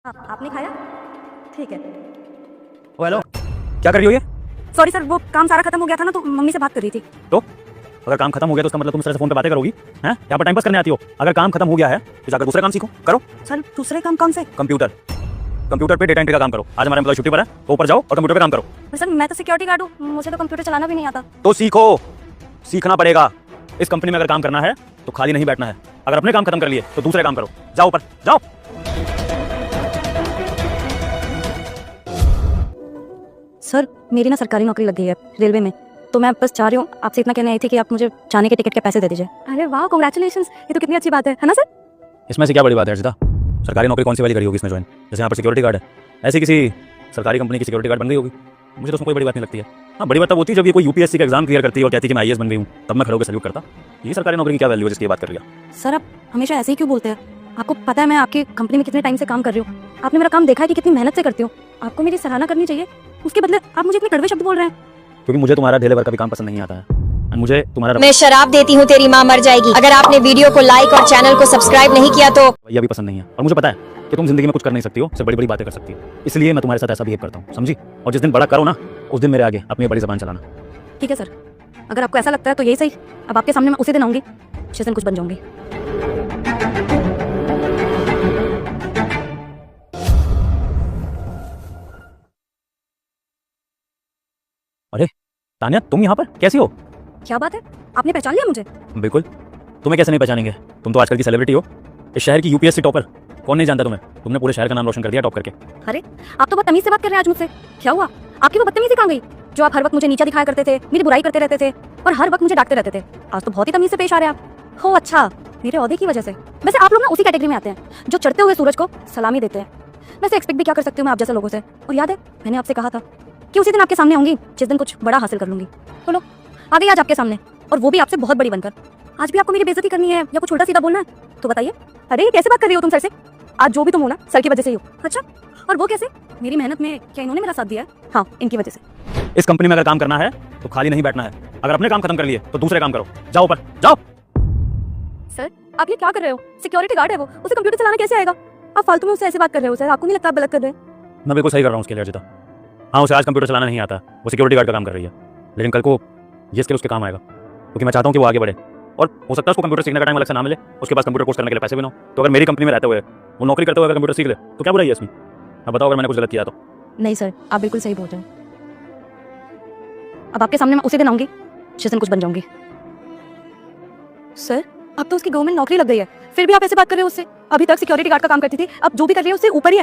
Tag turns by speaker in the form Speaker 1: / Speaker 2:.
Speaker 1: हाँ, आपने खाया? ठीक है।
Speaker 2: ओ हेलो, क्या कर रही हो ये?
Speaker 1: सॉरी सर, वो काम सारा खत्म हो गया था ना, तो मम्मी से बात कर रही थी।
Speaker 2: तो अगर काम खत्म हो गया तो उसका मतलब तुम इस तरह से फोन पे बातें करोगी? हैं? यहाँ पर टाइम पास करने आती हो? अगर काम खत्म हो गया है तो जाकर दूसरा काम सीखो, करो।
Speaker 1: सर दूसरे काम कौन से?
Speaker 2: कंप्यूटर पे डेटा एंट्री का काम करो। आज हमारा एम्प्लॉय छुट्टी पर है तो ऊपर जाओ और कंप्यूटर पे काम करो।
Speaker 1: सर मैं तो सिक्योरिटी गार्ड हूँ, मुझे तो कंप्यूटर चलाना भी नहीं आता।
Speaker 2: तो सीखो, सीखना पड़ेगा। इस कंपनी में अगर काम करना है तो खाली नहीं बैठना है। अगर अपने काम खत्म कर लिए तो दूसरे काम करो। जाओ ऊपर जाओ।
Speaker 1: सर मेरी ना सरकारी नौकरी लग गई है रेलवे में, तो मैं बस चाह रही हूँ, आपसे इतना कहने आई थी कि आप मुझे जाने के टिकट के पैसे दे दीजिए। अरे वाह, कांग्रेचुलेशंस, ये तो कितनी अच्छी बात है ना सर?
Speaker 2: इसमें से क्या बड़ी बात है अर्जिता? सरकारी नौकरी कौन सी वाली करी होगी इसमें ज्वाइन? जैसे यहाँ पर सिक्योरिटी गार्ड है, ऐसी किसी सरकारी कंपनी की सिक्योरिटी गार्ड बन गई होगी। मुझे तो उसमें कोई बड़ी बात नहीं लगती है। हाँ, बड़ी बात तब होती है जब ये कोई यूपीएससी का एग्जाम क्लियर करती है और कहती है कि मैं आईएएस बन गई हूँ, तब मैं खड़े होकर सल्यूट करता। ये सरकारी नौकरी की क्या वैल्यू है जिसकी बात कर रही है?
Speaker 1: सर आप हमेशा ऐसे ही क्यों बोलते हैं? आपको पता है मैं आपकी कंपनी में कितने टाइम से काम कर रही हूँ, आपने मेरा काम देखा है कि कितनी मेहनत से करती हूँ। आपको मेरी सराहना करनी चाहिए, उसके बदले आप मुझे इतने कड़वे शब्द बोल रहे हैं।
Speaker 2: क्योंकि मुझे तुम्हारा ढेले भर का भी काम पसंद नहीं आता है। मुझे तुम्हारा
Speaker 3: मैं शराब देती हूँ तेरी माँ मर जाएगी। अगर आपने वीडियो को लाइक और चैनल को सब्सक्राइब नहीं किया तो
Speaker 2: रवैया भी पसंद नहीं है। और मुझे पता है कि तुम जिंदगी में कुछ कर नहीं सकती हो, सिर्फ बड़ी बड़ी बातें कर सकती हो। इसलिए मैं तुम्हारे साथ ऐसा बिहेव करता हूँ, समझी? और जिस दिन बड़ा करो ना, उस दिन मेरे आगे अपनी बड़ी जबान चलाना।
Speaker 1: ठीक है सर, अगर आपको ऐसा लगता है तो यही सही। अब आपके सामने मैं उसी दिन आऊंगी जिस दिन कुछ बन जाऊंगी।
Speaker 2: अरे तान्या, तुम यहाँ पर कैसी हो?
Speaker 1: क्या बात है, आपने पहचान लिया मुझे?
Speaker 2: बिल्कुल, तुम्हें कैसे नहीं पहचानेंगे? तुम तो आजकल की सेलिब्रिटी हो, इस शहर की यूपीएससी टॉपर। कौन नहीं जानता तुम्हें? तुमने पूरे शहर का नाम रोशन कर दिया टॉप करके।
Speaker 1: अरे आप तो बदतमीज से बात कर रहे हैं आज मुझसे। क्या हुआ? आपकी वो बदतमीजी कहाँ गई जो आप हर वक्त मुझे नीचा दिखाया करते थे, मेरी बुराई करते रहते थे और हर वक्त मुझे डांटते रहते थे? आज तो बहुत ही तमीज से पेश आ रहे हैं आप। हो अच्छा, मेरे ओहदे की वजह से। वैसे आप लोग ना उसी कैटेगरी में आते हैं जो चढ़ते हुए सूरज को सलामी देते हैं। वैसे एक्सपेक्ट भी क्या कर सकती हूँ मैं आप जैसे लोगों से। और याद है मैंने आपसे कहा था कि उसी दिन आपके सामने आऊंगी जिस दिन कुछ बड़ा हासिल कर लूंगी। तो लो आ गई आज आपके सामने, और वो भी आपसे बहुत बड़ी बनकर। आज भी आपको मेरी बेइज्जती करनी है या कुछ उल्टा सीधा बोलना है तो बताइए। अरे कैसे बात कर रही हो तुम सर से? आज जो भी तुम हो ना सर की वजह से ही हो। अच्छा, और वो कैसे? मेरी मेहनत में क्या इन्होंने मेरा साथ दिया है? हाँ, इनकी वजह से।
Speaker 2: इस कंपनी में अगर काम करना है तो खाली नहीं बैठना है। अगर अपने काम खत्म कर लिए तो दूसरे काम करो। जाओ ऊपर जाओ।
Speaker 1: सर आप ये क्या कर रहे हो? सिक्योरिटी गार्ड है वो, उसे कंप्यूटर चलाना कैसे आएगा? आप फालतू में उससे ऐसे बात कर रहे हो सर, आपको नहीं लगता आप गलत कर रहे हैं?
Speaker 2: मैं बिल्कुल सही कर रहा हूँ उसके लिए अर्जिता। हाँ, उसे आज कंप्यूटर चलाना नहीं आता, वो सिक्योरिटी गार्ड का काम कर रही है, लेकिन कल को ये स्किल उसके काम आएगा। क्योंकि मैं चाहता हूँ कि वो आगे बढ़े, और हो सकता है उसको कंप्यूटर सीखने का टाइम अलग से ना मिले, उसके पास कंप्यूटर कोर्स करने के लिए पैसे भी ना हो। तो अगर मेरी कंपनी में रहते हुए वो नौकरी करते हुए अगर कंप्यूटर सीख ले तो क्या बुराई है इसमें? अब बताओ अगर मैंने कुछ गलत किया तो?
Speaker 1: नहीं सर, आप बिल्कुल सही बोल रहे हो। अब आपके सामने मैं उसी दिन आऊंगी जिस दिन कुछ बन जाऊंगी। सर अब तो उसकी गवर्नमेंट नौकरी लग गई है, फिर भी आप ऐसे बात कर रहे हो उससे? अभी तक सिक्योरिटी गार्ड का काम करती थी, अब जो भी कर रही है उससे ऊपर ही है।